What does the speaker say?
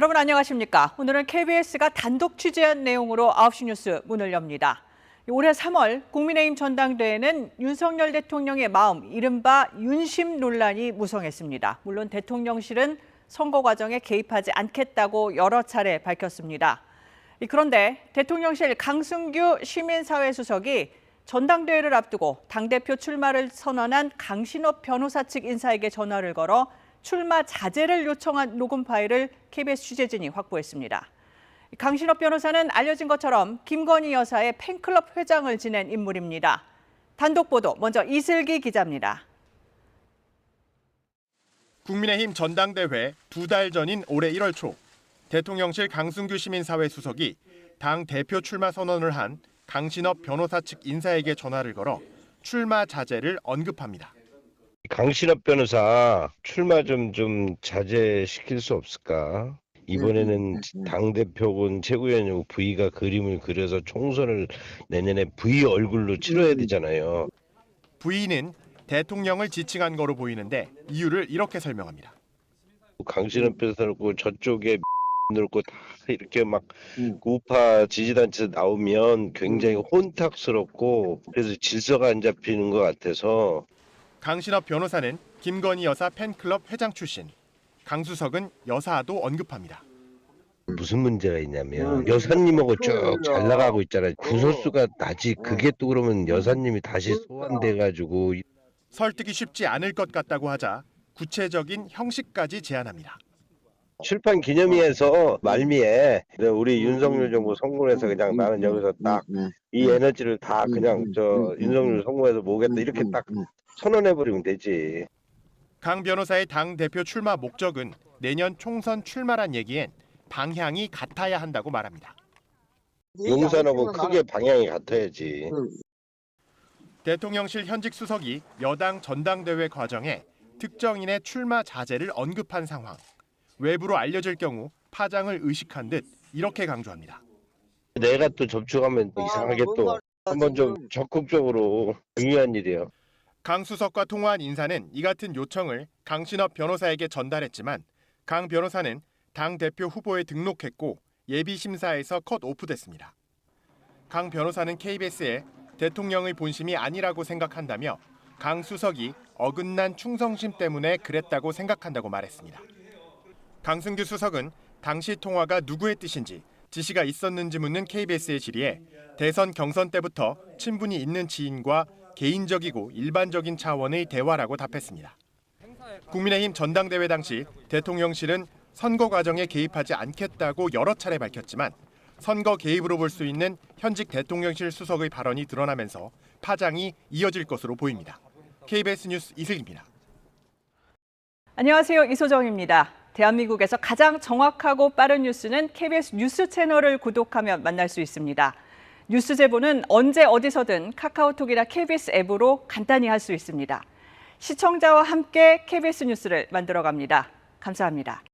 여러분 안녕하십니까? 오늘은 KBS가 단독 취재한 내용으로 9시 뉴스 문을 엽니다. 올해 3월 국민의힘 전당대회는 윤석열 대통령의 마음, 이른바 윤심 논란이 무성했습니다. 물론 대통령실은 선거 과정에 개입하지 않겠다고 여러 차례 밝혔습니다. 그런데 대통령실 강승규 시민사회 수석이 전당대회를 앞두고 당대표 출마를 선언한 강신업 변호사 측 인사에게 전화를 걸어 출마 자제를 요청한 녹음 파일을 KBS 취재진이 확보했습니다. 강신업 변호사는 알려진 것처럼 김건희 여사의 팬클럽 회장을 지낸 인물입니다. 단독 보도 먼저 이슬기 기자입니다. 국민의힘 전당대회 2달 전인 올해 1월 초 대통령실 강승규 시민사회 수석이 당 대표 출마 선언을 한 강신업 변호사 측 인사에게 전화를 걸어 출마 자제를 언급합니다. 강신업 변호사 출마 좀 자제시킬 수 없을까? 이번에는 당대표군 최고위원 V가 그림을 그려서 총선을 내년에 V 얼굴로 치러야 되잖아요. V는 대통령을 지칭한 거로 보이는데 이유를 이렇게 설명합니다. 강신업 변호사 놓고 저쪽에 놓고 다 이렇게 막 우파 지지단체 나오면 굉장히 혼탁스럽고 그래서 질서가 안 잡히는 것 같아서. 강신업 변호사는 김건희 여사 팬클럽 회장 출신, 강 수석은 여사도 언급합니다. 무슨 문제가 있냐면 여사님하고 쭉 잘 나가고 있잖아요. 구설수가 나지. 그게 또 그러면 여사님이 다시 소환돼가지고. 설득이 쉽지 않을 것 같다고 하자 구체적인 형식까지 제안합니다. 출판 기념회에서 말미에 우리 윤석열 정부 성공해서 그냥 나는 여기서 딱 이 에너지를 다 그냥 저 윤석열 성공해서 모으겠다 이렇게 딱 선언해버리면 되지. 강 변호사의 당 대표 출마 목적은 내년 총선 출마란 얘기엔 방향이 같아야 한다고 말합니다. 용산하고 크게 방향이 같아야지. 대통령실 현직 수석이 여당 전당대회 과정에 특정인의 출마 자제를 언급한 상황. 외부로 알려질 경우 파장을 의식한 듯 이렇게 강조합니다. 내가 또 접촉하면 이상하게 또 한번 좀 적극적으로 중요한 일이에요. 강 수석과 통화한 인사는 이 같은 요청을 강신업 변호사에게 전달했지만 강 변호사는 당 대표 후보에 등록했고 예비 심사에서 컷오프됐습니다. 강 변호사는 KBS에 대통령의 본심이 아니라고 생각한다며 강 수석이 어긋난 충성심 때문에 그랬다고 생각한다고 말했습니다. 강승규 수석은 당시 통화가 누구의 뜻인지 지시가 있었는지 묻는 KBS의 질의에 대선 경선 때부터 친분이 있는 지인과 개인적이고 일반적인 차원의 대화라고 답했습니다. 국민의힘 전당대회 당시 대통령실은 선거 과정에 개입하지 않겠다고 여러 차례 밝혔지만 선거 개입으로 볼 수 있는 현직 대통령실 수석의 발언이 드러나면서 파장이 이어질 것으로 보입니다. KBS 뉴스 이슬기입니다. 안녕하세요. 이소정입니다. 대한민국에서 가장 정확하고 빠른 뉴스는 KBS 뉴스 채널을 구독하면 만날 수 있습니다. 뉴스 제보는 언제 어디서든 카카오톡이나 KBS 앱으로 간단히 할 수 있습니다. 시청자와 함께 KBS 뉴스를 만들어갑니다. 감사합니다.